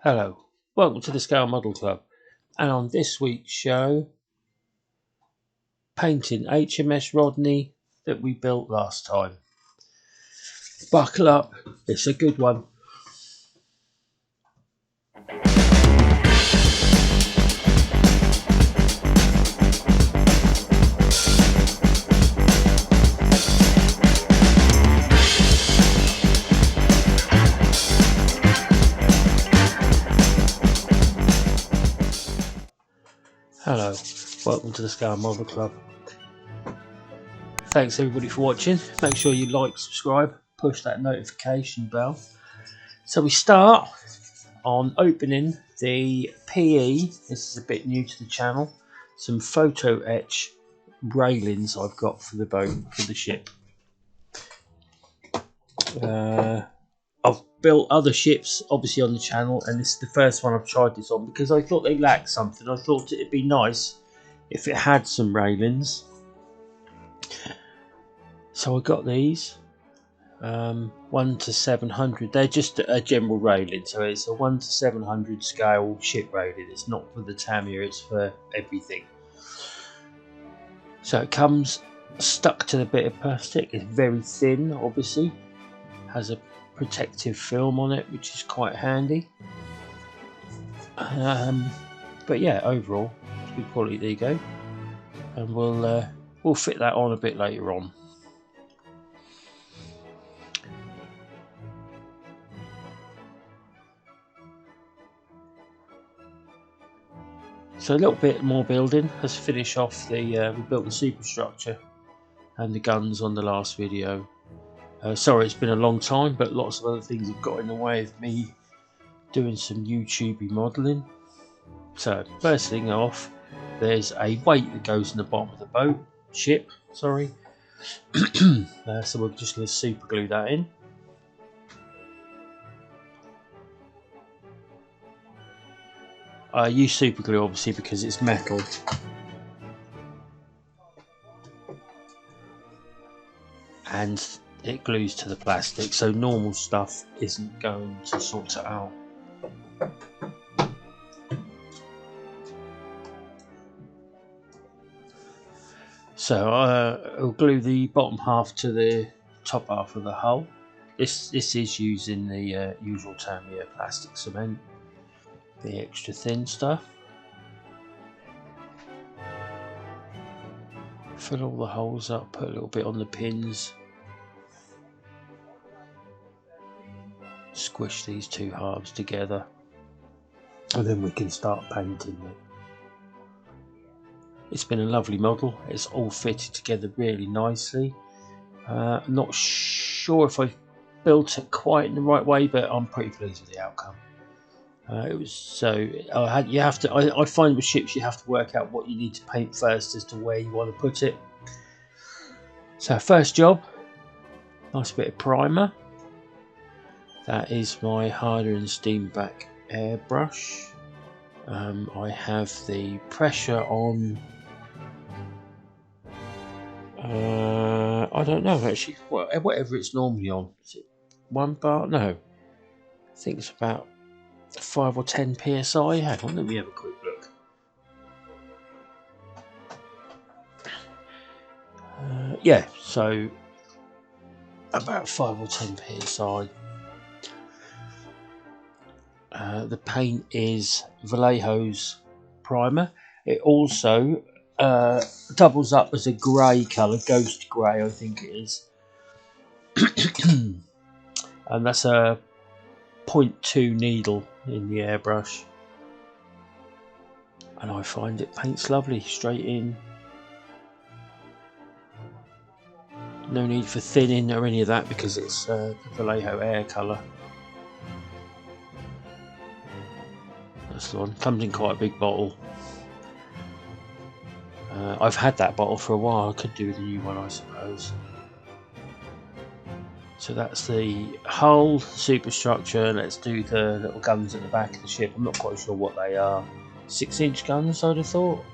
Hello, welcome to the Scale Model Club, and on this week's show, painting HMS Rodney that we built last time. Buckle up, it's a good one. Hello, welcome to the Scale Model Club. Thanks everybody for watching. Make sure you like, subscribe, push that notification bell. So we start on opening the PE. This is a bit new to the channel. Some Photo-etch railings I've got for the boat, for the ship. I've built other ships obviously on the channel, and this is the first one I've tried this on because I thought they lacked something. I thought it'd be nice if it had some railings. So I got these 1 to 700. They're just a general railing, so it's a 1 to 700 scale ship railing. It's not for the Tamiya, it's for everything. So it comes stuck to the bit of plastic. It's very thin, obviously. Has a protective film on it, which is quite handy. But yeah, overall, it's good quality. There you go, and we'll fit that on a bit later on. So a little bit more building. Let's finish off the. We built the superstructure and the guns on the last video. Sorry, it's been a long time, but lots of other things have got in the way of me doing some YouTubey modelling. So first thing off, there's a weight that goes in the bottom of the ship. Sorry. So we're just going to super glue that in. I use super glue obviously because it's metal. And it glues to the plastic, so normal stuff isn't going to sort it out. So I'll glue the bottom half to the top half of the hull. This is using the usual Tamiya plastic cement, the extra thin stuff. Fill all the holes up, put a little bit on the pins. Squish these two halves together, and then we can start painting it. It's been a lovely model. It's all fitted together really nicely. Not sure if I built it quite in the right way, but I'm pretty pleased with the outcome. It was so you have to. I find with ships you have to work out what you need to paint first as to where you want to put it. So first job, nice bit of primer. That is my harder and steam back airbrush. I have the pressure on. I don't know actually. Whatever it's normally on. Is it 1 bar? No, I think it's about 5 or 10 psi. Hang on, let me have a quick look. Yeah, so about 5 or 10 psi. The paint is Vallejo's primer. It also doubles up as a grey colour, ghost grey I think it is. And that's a 0.2 needle in the airbrush. And I find it paints lovely, straight in. No need for thinning or any of that because it's the Vallejo air colour. That's the one. Comes in quite a big bottle. I've had that bottle for a while. I could do with a new one, I suppose. So that's the hull superstructure. Let's do the little guns at the back of the ship. I'm not quite sure what they are. 6-inch guns, I'd have thought.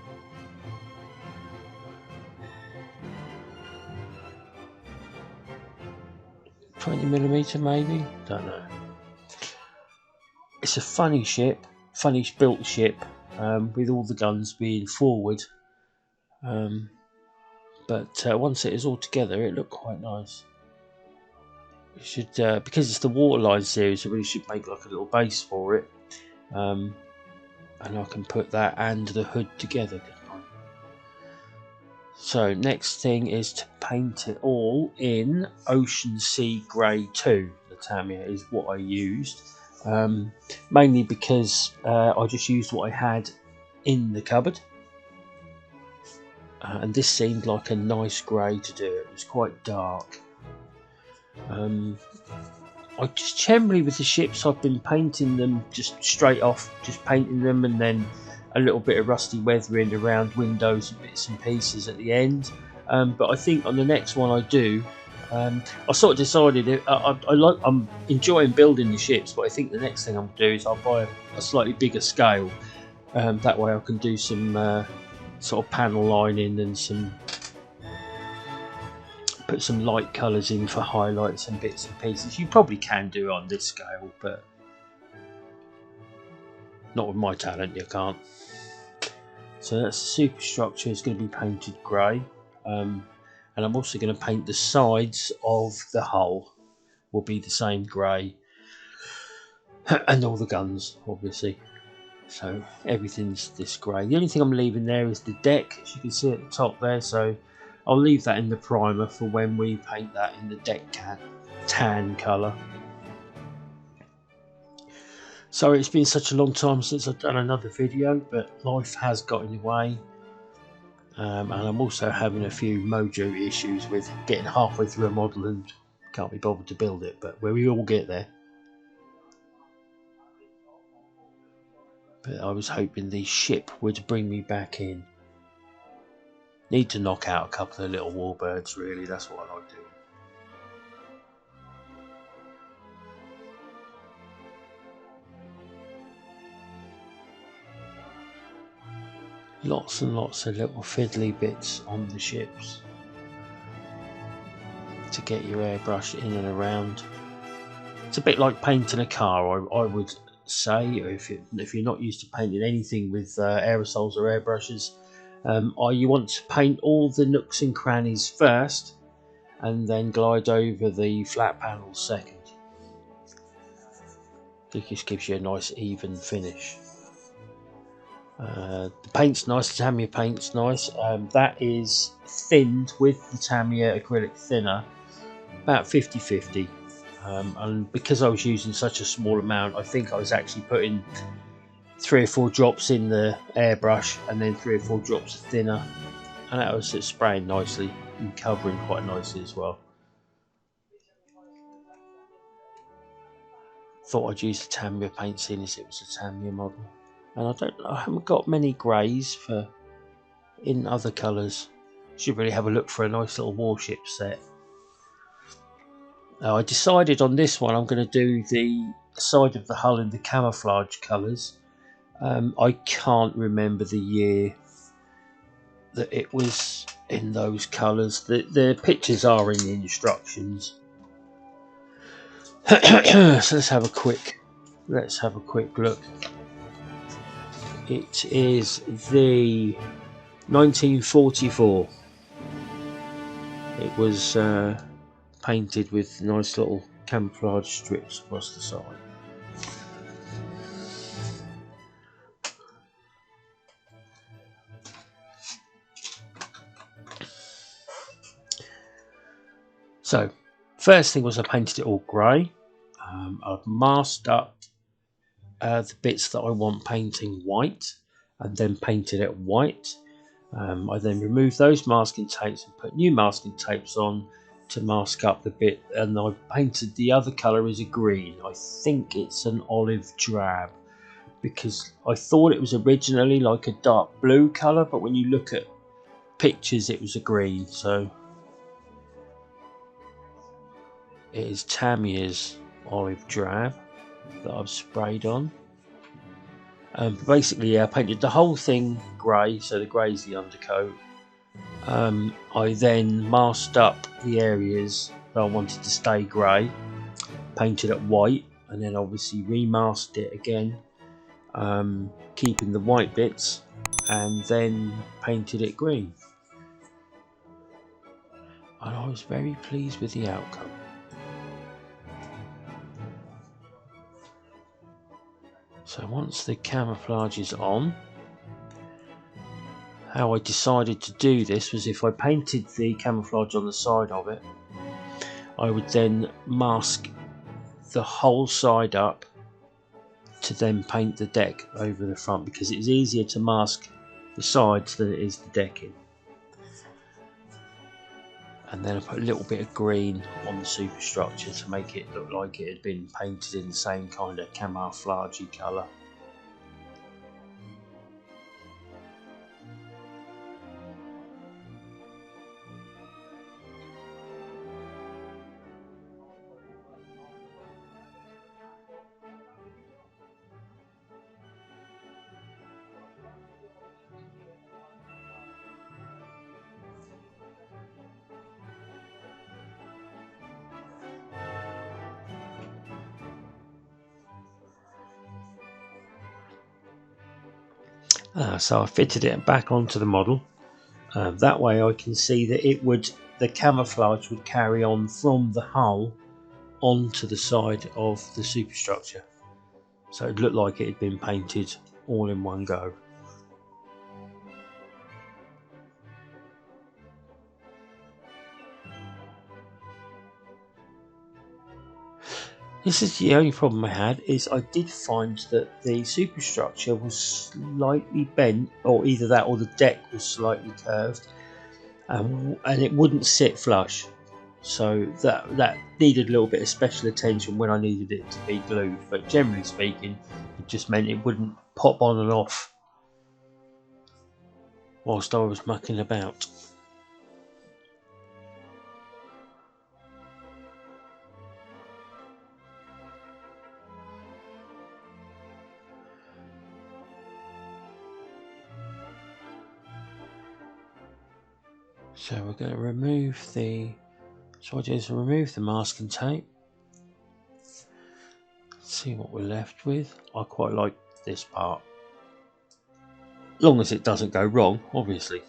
.20mm maybe? Don't know. It's a funny ship, funny built ship, with all the guns being forward. But once it is all together, it looked quite nice. It should, because it's the Waterline series, I really should make like a little base for it, and I can put that and the hood together. So next thing is to paint it all in Ocean Sea Grey 2. The Tamiya is what I used, mainly because I just used what I had in the cupboard, and this seemed like a nice grey to do. It was quite dark. I just generally, with the ships, I've been painting them just straight off, just painting them, and then a little bit of rusty weathering around windows and bits and pieces at the end. But I think on the next one I do, I sort of decided I'm enjoying building the ships, but I think the next thing I'm going to do is I'll buy a slightly bigger scale. That way I can do some sort of panel lining and put some light colours in for highlights and bits and pieces. You probably can do it on this scale, but not with my talent, you can't. So that's the superstructure is going to be painted grey, and I'm also going to paint the sides of the hull will be the same grey, and all the guns obviously. So everything's this grey. The only thing I'm leaving there is the deck, as you can see at the top there, so I'll leave that in the primer for when we paint that in the deck tan colour. Sorry it's been such a long time since I've done another video, but life has got in the way, and I'm also having a few mojo issues with getting halfway through a model and can't be bothered to build it, but we all get there. But I was hoping the ship would bring me back in. Need to knock out a couple of little warbirds, really, that's what I like doing. Lots and lots of little fiddly bits on the ships to get your airbrush in and around. It's a bit like painting a car, I would say, if you're not used to painting anything with aerosols or airbrushes. You want to paint all the nooks and crannies first and then glide over the flat panels second. It just gives you a nice even finish. The paint's nice, the Tamiya paint's nice. That is thinned with the Tamiya acrylic thinner, about 50-50. And because I was using such a small amount, I think I was actually putting 3 or 4 drops in the airbrush and then 3 or 4 drops of thinner, and that was spraying nicely and covering quite nicely as well. Thought I'd use the Tamiya paint, seeing as it was a Tamiya model, and I haven't got many greys in other colours. Should really have a look for a nice little warship set. I decided on this one I'm going to do the side of the hull in the camouflage colours. I can't remember the year that it was in those colours. The pictures are in the instructions. So let's have a quick look. It is the 1944. It was painted with nice little camouflage strips across the side. So, first thing was I painted it all grey. I've masked up the bits that I want painting white, and then painted it white. I then removed those masking tapes and put new masking tapes on to mask up the bit, and I painted the other colour as a green. I think it's an olive drab, because I thought it was originally like a dark blue colour, but when you look at pictures it was a green. So it is Tamiya's olive drab that I've sprayed on. Basically, I painted the whole thing grey, so the grey is the undercoat. I then masked up the areas that I wanted to stay grey, painted it white, and then obviously remasked it again, keeping the white bits, and then painted it green. And I was very pleased with the outcome. So once the camouflage is on, how I decided to do this was, if I painted the camouflage on the side of it, I would then mask the whole side up to then paint the deck over the front, because it's easier to mask the sides than it is the decking. And then I put a little bit of green on the superstructure to make it look like it had been painted in the same kind of camouflagey colour. So I fitted it back onto the model. That way I can see that the camouflage would carry on from the hull onto the side of the superstructure. So it looked like it had been painted all in one go. This is the only problem I had, is I did find that the superstructure was slightly bent, or either that or the deck was slightly curved, and it wouldn't sit flush. So that needed a little bit of special attention when I needed it to be glued, but generally speaking it just meant it wouldn't pop on and off whilst I was mucking about. So we're going to remove the masking tape. See what we're left with. I quite like this part, as long as it doesn't go wrong, obviously.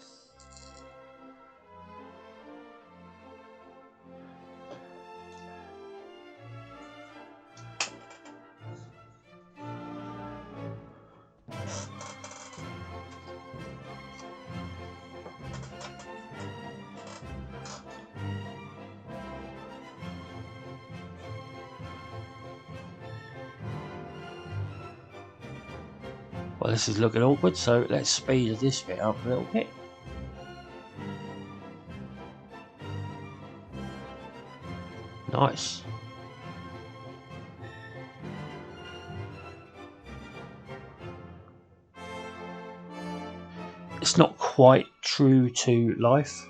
Well, this is looking awkward, so let's speed this bit up a little bit. Nice. It's not quite true to life,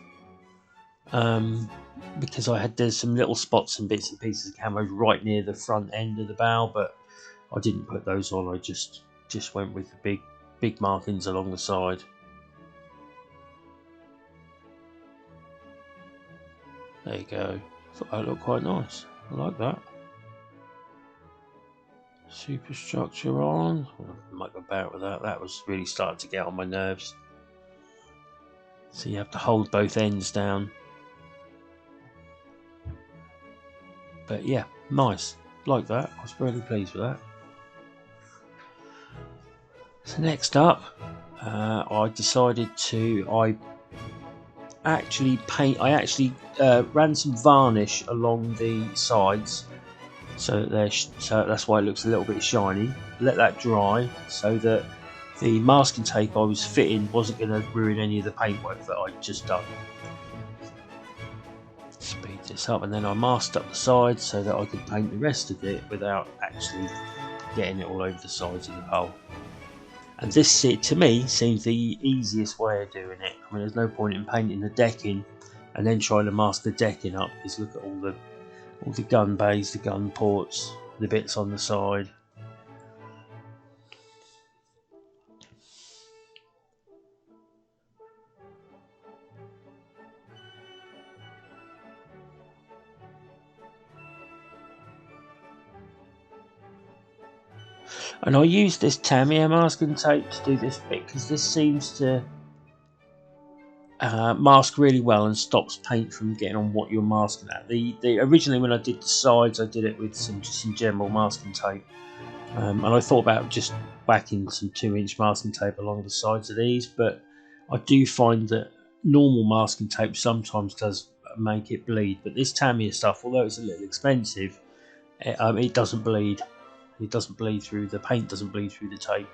because there's some little spots and bits and pieces of camo right near the front end of the bow, but I didn't put those on. I just went with the big markings along the side. There you go. I thought that looked quite nice. I like that. Superstructure on. I might go back with that. That was really starting to get on my nerves. So you have to hold both ends down. But yeah, nice. Like that. I was really pleased with that. So next up, I decided to. I actually ran some varnish along the sides, so that's why it looks a little bit shiny. Let that dry so that the masking tape I was fitting wasn't going to ruin any of the paintwork that I'd just done. Speed this up, and then I masked up the sides so that I could paint the rest of it without actually getting it all over the sides of the hull. And this, to me, seems the easiest way of doing it. I mean, there's no point in painting the decking and then trying to mask the decking up, because look at all the gun bays, the gun ports, the bits on the side. And I use this Tamiya masking tape to do this bit because this seems to mask really well and stops paint from getting on what you're masking at. Originally when I did the sides, I did it with some general masking tape, and I thought about just whacking some 2-inch masking tape along the sides of these, but I do find that normal masking tape sometimes does make it bleed. But this Tamiya stuff, although it's a little expensive, it doesn't bleed. It doesn't bleed through the paint, doesn't bleed through the tape.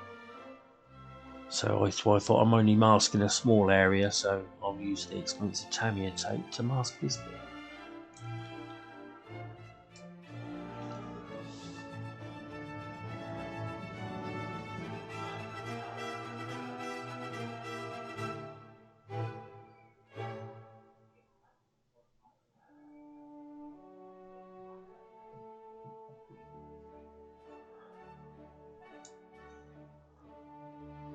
So I thought I'm only masking a small area, so I'll use the expensive Tamiya tape to mask this bit.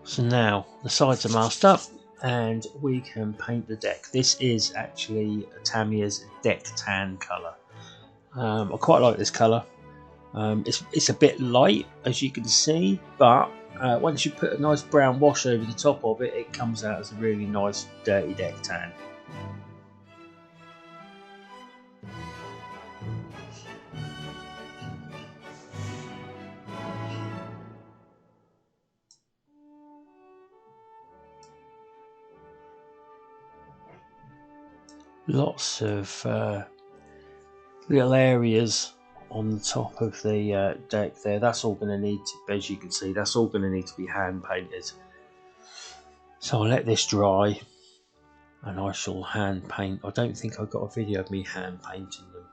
So now the sides are masked up and we can paint the deck. This is actually Tamiya's deck tan colour. I quite like this colour. It's a bit light, as you can see, but once you put a nice brown wash over the top of it, it comes out as a really nice dirty deck tan. Lots of little areas on the top of the deck there. That's all going to need to, as you can see, that's all going to need to be hand painted. So I'll let this dry and I shall hand paint. I don't think I've got a video of me hand painting them,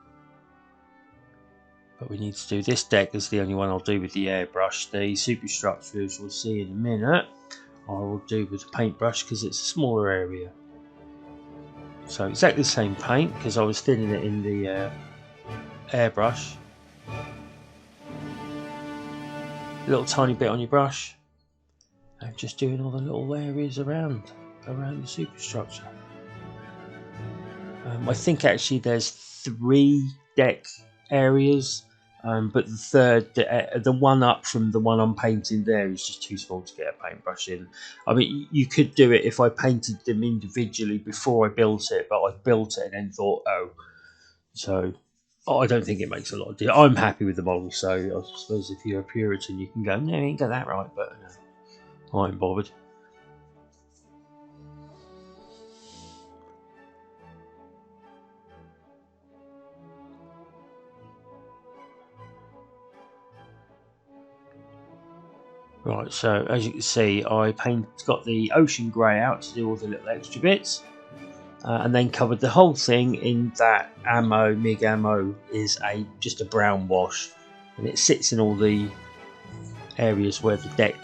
but we need to do this deck is the only one I'll do with the airbrush. The superstructure, as we'll see in a minute, I will do with the paintbrush because it's a smaller area. So exactly the same paint because I was thinning it in the airbrush. A little tiny bit on your brush and just doing all the little areas around the superstructure. I think actually there's 3 deck areas, but the third, the one up from the one I'm painting there is just too small to get a paintbrush in. I mean, you could do it if I painted them individually before I built it, but I built it and then thought, oh, so I don't think it makes a lot of difference. I'm happy with the model, so I suppose if you're a Puritan, you can go, no, you ain't got that right, but I ain't bothered. Right, so as you can see, I got the ocean grey out to do all the little extra bits, and then covered the whole thing in that ammo. MIG ammo is just a brown wash, and it sits in all the areas where the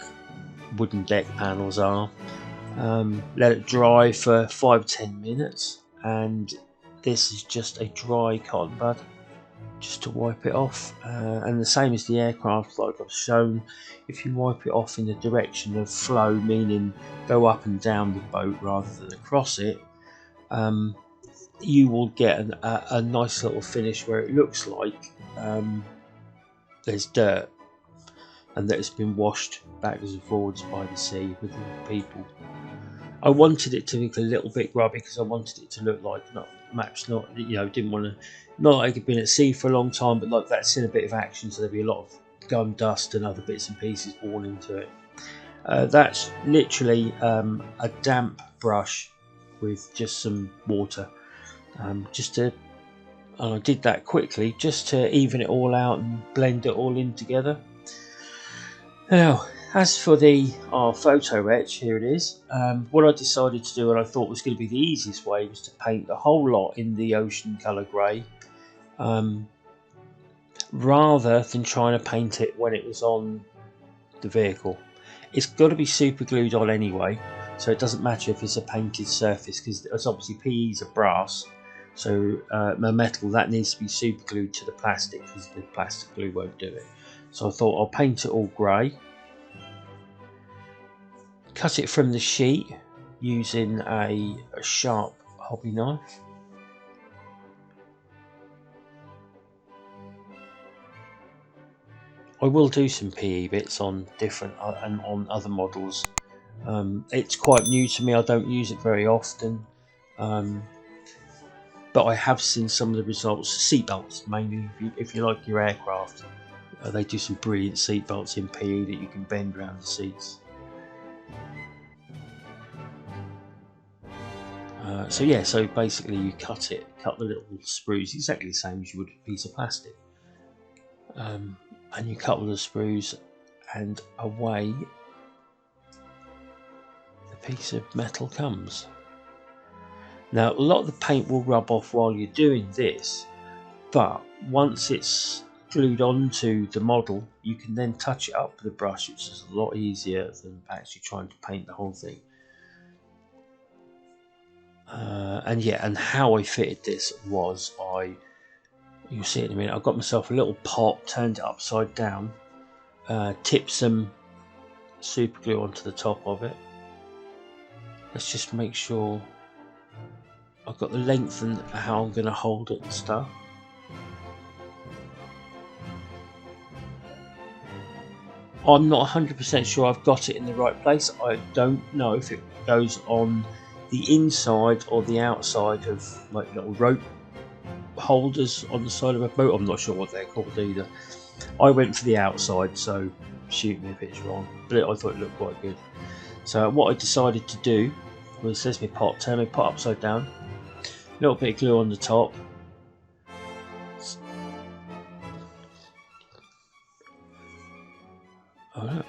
wooden deck panels are. Let it dry for 5-10 minutes, and this is just a dry cotton bud, just to wipe it off, and the same as the aircraft, like I've shown. If you wipe it off in the direction of flow, meaning go up and down the boat rather than across it, you will get a nice little finish where it looks like there's dirt and that it's been washed backwards and forwards by the sea with the people. I wanted it to look a little bit grubby because I wanted it to look like didn't want to, not like it'd been at sea for a long time, but like that's in a bit of action, so there'd be a lot of gun dust and other bits and pieces worn into it. That's literally a damp brush with just some water, and I did that quickly just to even it all out and blend it all in together. Now, as for the Photo-etch, here it is. What I decided to do, and I thought was going to be the easiest way, was to paint the whole lot in the ocean colour grey, rather than trying to paint it when it was on the vehicle. It's got to be super glued on anyway, so it doesn't matter if it's a painted surface, because it's obviously PE's are brass, so the metal, that needs to be super glued to the plastic because the plastic glue won't do it. So I thought I'll paint it all grey, cut it from the sheet using a sharp hobby knife. I will do some PE bits on different and on other models. It's quite new to me. I don't use it very often, but I have seen some of the results. Seatbelts mainly, if you like your aircraft, they do some brilliant seatbelts in PE that you can bend around the seats. So yeah, so basically you cut the little sprues exactly the same as you would a piece of plastic, and you cut all the sprues, and away the piece of metal comes. Now a lot of the paint will rub off while you're doing this, but once it's glued onto the model, you can then touch it up with a brush, which is a lot easier than actually trying to paint the whole thing. And yeah, and how I fitted this was you'll see it in a minute, I got myself a little pot, turned it upside down, tipped some super glue onto the top of it. Let's just make sure I've got the length and how I'm going to hold it and stuff. I'm not 100% sure I've got it in the right place. I don't know if it goes on the inside or the outside of like little rope holders on the side of a boat. I'm not sure what they're called either. I went for the outside, so shoot me if it's wrong, but I thought it looked quite good. So what I decided to do was, it says my pot, turn my pot upside down, a little bit of glue on the top, oh look,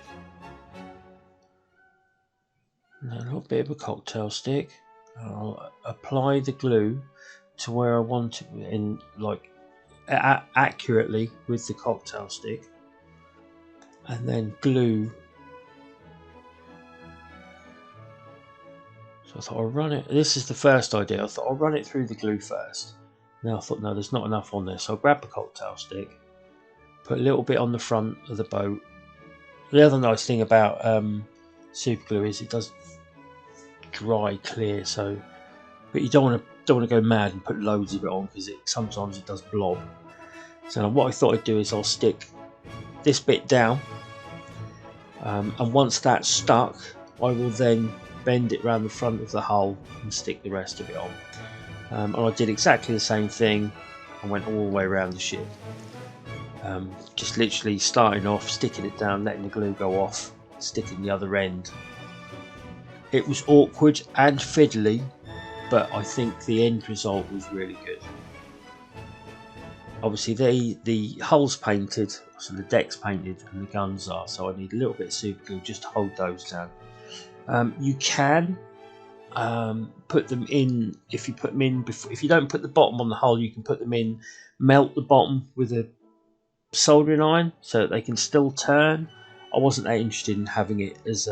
and a little bit of a cocktail stick. I'll apply the glue to where I want it in, like accurately with the cocktail stick, and then glue. So I thought I'll run it. This is the first idea. I thought I'll run it through the glue first. Now I thought, no, there's not enough on there. So I grabbed the cocktail stick, put a little bit on the front of the boat. The other nice thing about super glue is it does dry clear. So, but you don't want to go mad and put loads of it on, because sometimes it does blob. So what I thought I'd do is I'll stick this bit down, and once that's stuck, I will then bend it around the front of the hull and stick the rest of it on. And I did exactly the same thing. I went all the way around the ship, just literally starting off, sticking it down, letting the glue go off, sticking the other end. It was awkward and fiddly, but I think the end result was really good. Obviously the hull's painted, so the deck's painted and the guns are, so I need a little bit of super glue just to hold those down. You can put them in, if you put them in before, if you don't put the bottom on the hull, you can put them in, melt the bottom with a soldering iron so that they can still turn. I wasn't that interested in having it as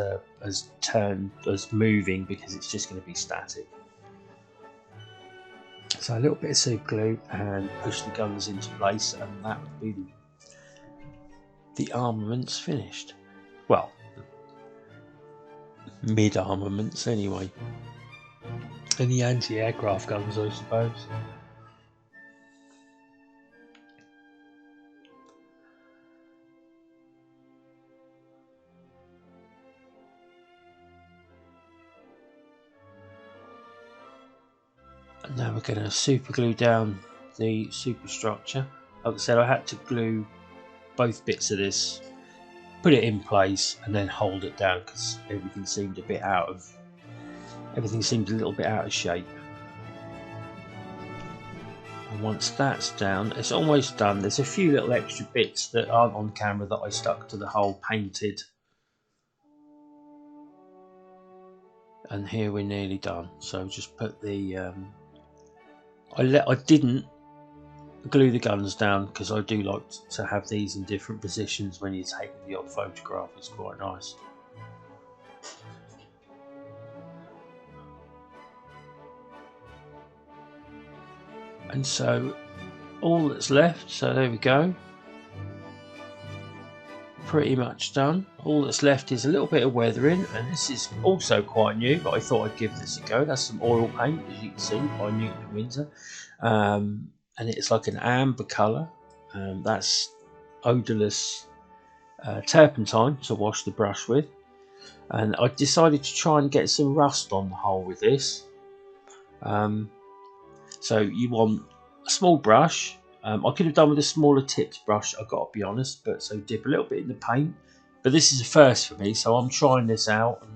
moving, because it's just going to be static. So a little bit of super glue and push the guns into place, and that would be the armaments finished. Well, mid armaments anyway. And the anti-aircraft guns, I suppose. And now we're going to super glue down the superstructure. Like I said, I had to glue both bits of this, put it in place, and then hold it down, because everything seemed a little bit out of shape. And once that's down, it's almost done. There's a few little extra bits that aren't on camera that I stuck to the hull, painted. And here we're nearly done. So just put the I didn't glue the guns down, because I do like to have these in different positions when you're taking the odd photograph. It's quite nice. And so all that's left, so there we go, pretty much done. All that's left is a little bit of weathering, and this is also quite new, but I thought I'd give this a go. That's some oil paint, as you can see, by Newton and Windsor, and it's like an amber colour. That's odorless turpentine to wash the brush with, and I decided to try and get some rust on the hole with this. So you want a small brush. I could have done with a smaller tipped brush, I've got to be honest, but so dip a little bit in the paint. But this is a first for me, so I'm trying this out.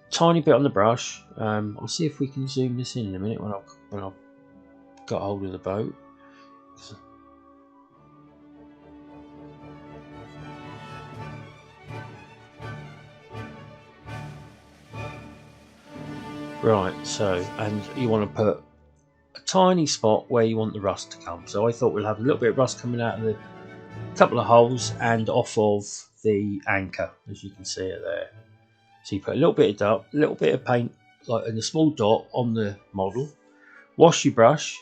Tiny bit on the brush. I'll see if we can zoom this in a minute when I've got hold of the boat. Right, so, and you want to put a tiny spot where you want the rust to come. So I thought we'll have a little bit of rust coming out of the couple of holes and off of the anchor, as you can see it there. So you put a little bit of dark, a little bit of paint, like in a small dot on the model. Wash your brush.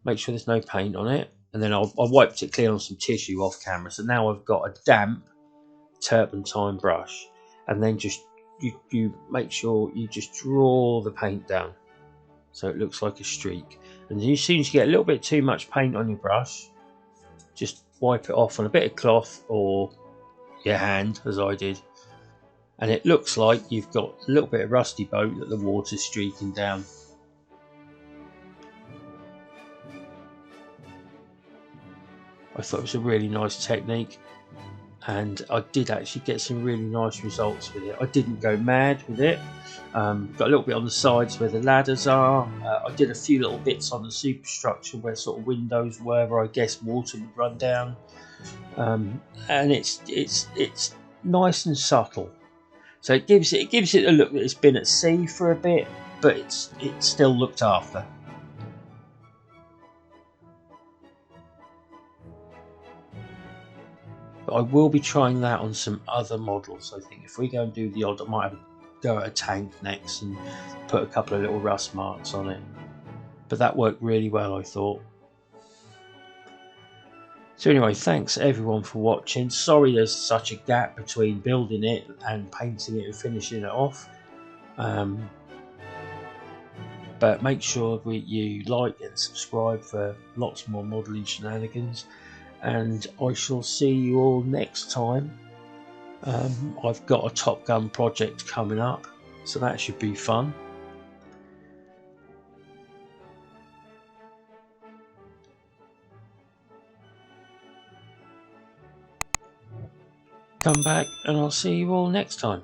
Make sure there's no paint on it, and then I wiped it clean on some tissue off camera. So now I've got a damp turpentine brush, and then just you make sure you just draw the paint down so it looks like a streak. And as soon as you get a little bit too much paint on your brush, just wipe it off on a bit of cloth or your hand, as I did, and it looks like you've got a little bit of rusty boat that the water's streaking down. I thought it was a really nice technique, and I did actually get some really nice results with it. I didn't go mad with it. Got a little bit on the sides where the ladders are. I did a few little bits on the superstructure where sort of windows were, where I guess water would run down. And it's nice and subtle, so it gives it a look that it's been at sea for a bit, but it's still looked after. But I will be trying that on some other models. I think if we go and do the odd, I might have a go at a tank next and put a couple of little rust marks on it. But that worked really well, I thought. So anyway, thanks everyone for watching. Sorry there's such a gap between building it and painting it and finishing it off. But make sure you like and subscribe for lots more modelling shenanigans. And I shall see you all next time. I've got a Top Gun project coming up, so that should be fun. Come back and I'll see you all next time.